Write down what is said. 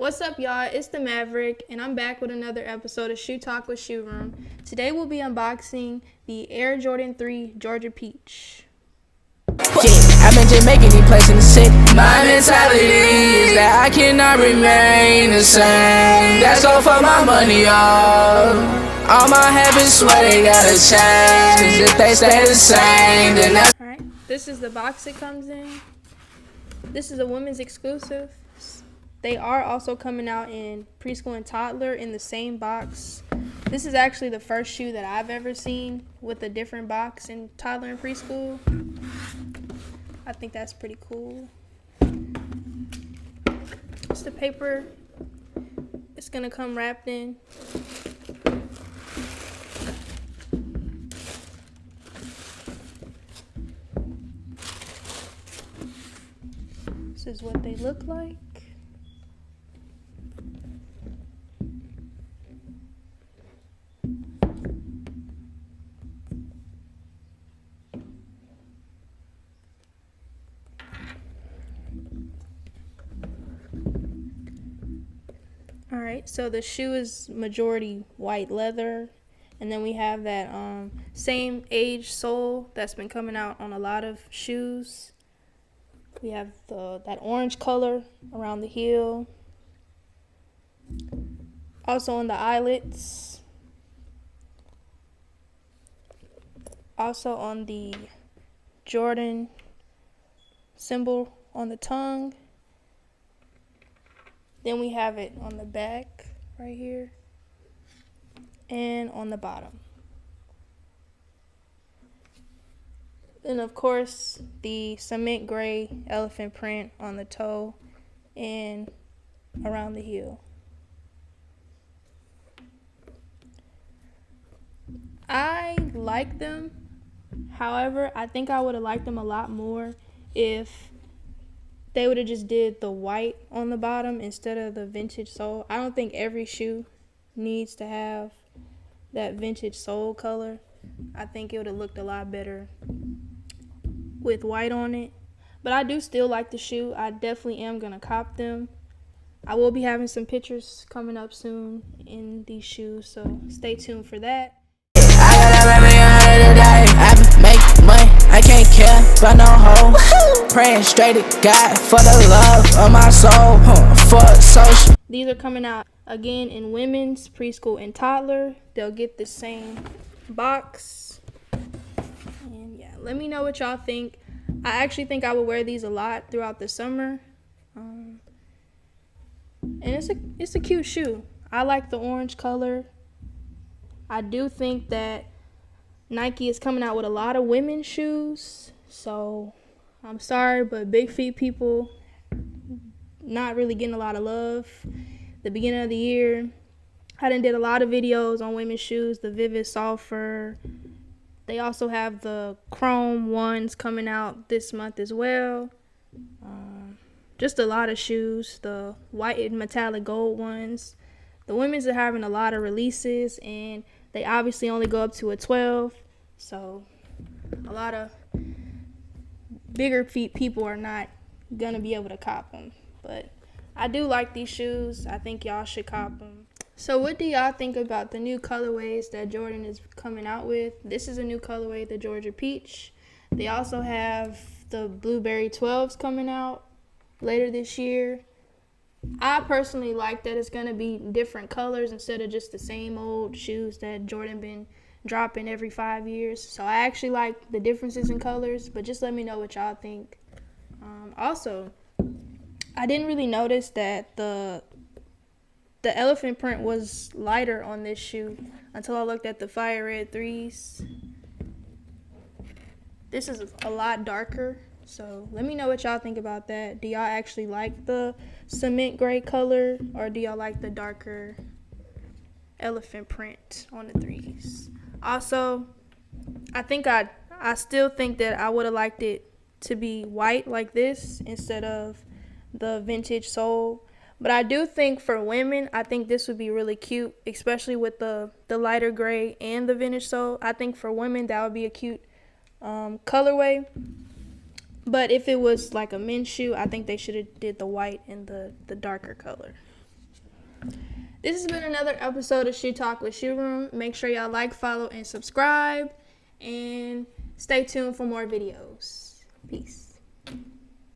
What's up, y'all? It's the Maverick, and I'm back with another episode of Shoe Talk with Shoe Room. Today we'll be unboxing the Air Jordan 3 Georgia Peach. Yeah, I've been just making these plays in the city. My mentality is that I cannot remain the same. That's all for my money, y'all. All my habits swear they gotta change. If they stay the same, then that's Alright, this is the box it comes in. This is a women's exclusive. They are also coming out in preschool and toddler in the same box. This is actually the first shoe that I've ever seen with a different box in toddler and preschool. I think that's pretty cool. It's the paper it's gonna come wrapped in. This is what they look like. Alright, so the shoe is majority white leather, and then we have that same age sole that's been coming out on a lot of shoes. We have that orange color around the heel, also on the eyelets, also on the Jordan symbol on the tongue. Then we have it on the back right here and on the bottom. Then of course the cement gray elephant print on the toe and around the heel. I like them. However, I think I would have liked them a lot more if they would have just did the white on the bottom instead of the vintage sole. I don't think every shoe needs to have that vintage sole color. I think it would have looked a lot better with white on it. But I do still like the shoe. I definitely am going to cop them. I will be having some pictures coming up soon in these shoes, so stay tuned for that. I gotta let me on today. I make money, I can't care about no hoe. Praying straight to God for the love of my soul. For social. These are coming out again in women's, preschool, and toddler. They'll get the same box. And yeah, let me know what y'all think. I actually think I will wear these a lot throughout the summer. And it's a cute shoe. I like the orange color. I do think that Nike is coming out with a lot of women's shoes. So I'm sorry, but big feet people not really getting a lot of love. The beginning of the year, I done did a lot of videos on women's shoes, the Vivid Sulfur. They also have the chrome ones coming out this month as well. Just a lot of shoes, the white and metallic gold ones. The women's are having a lot of releases, and they obviously only go up to a 12. So a lot of bigger feet people are not gonna be able to cop them. But I do like these shoes. I think y'all should cop them. So what do y'all think about the new colorways that Jordan is coming out with? This is a new colorway, the Georgia Peach. They also have the Blueberry 12s coming out later this year. I personally like that it's going to be different colors instead of just the same old shoes that Jordan been dropping every 5 years. So I actually like the differences in colors, but just let me know what y'all think. Also, I didn't really notice that the elephant print was lighter on this shoe until I looked at the Fire Red 3s. This is a lot darker, so let me know what y'all think about that. Do y'all actually like the cement gray color, or do y'all like the darker elephant print on the 3s? Also, I still think that I would have liked it to be white like this instead of the vintage sole. But I do think for women, I think this would be really cute, especially with the lighter gray and the vintage sole. I think for women, that would be a cute colorway. But if it was like a men's shoe, I think they should have did the white and the darker color. This has been another episode of Shoe Talk with Shoe Room. Make sure y'all like, follow, and subscribe. And stay tuned for more videos. Peace.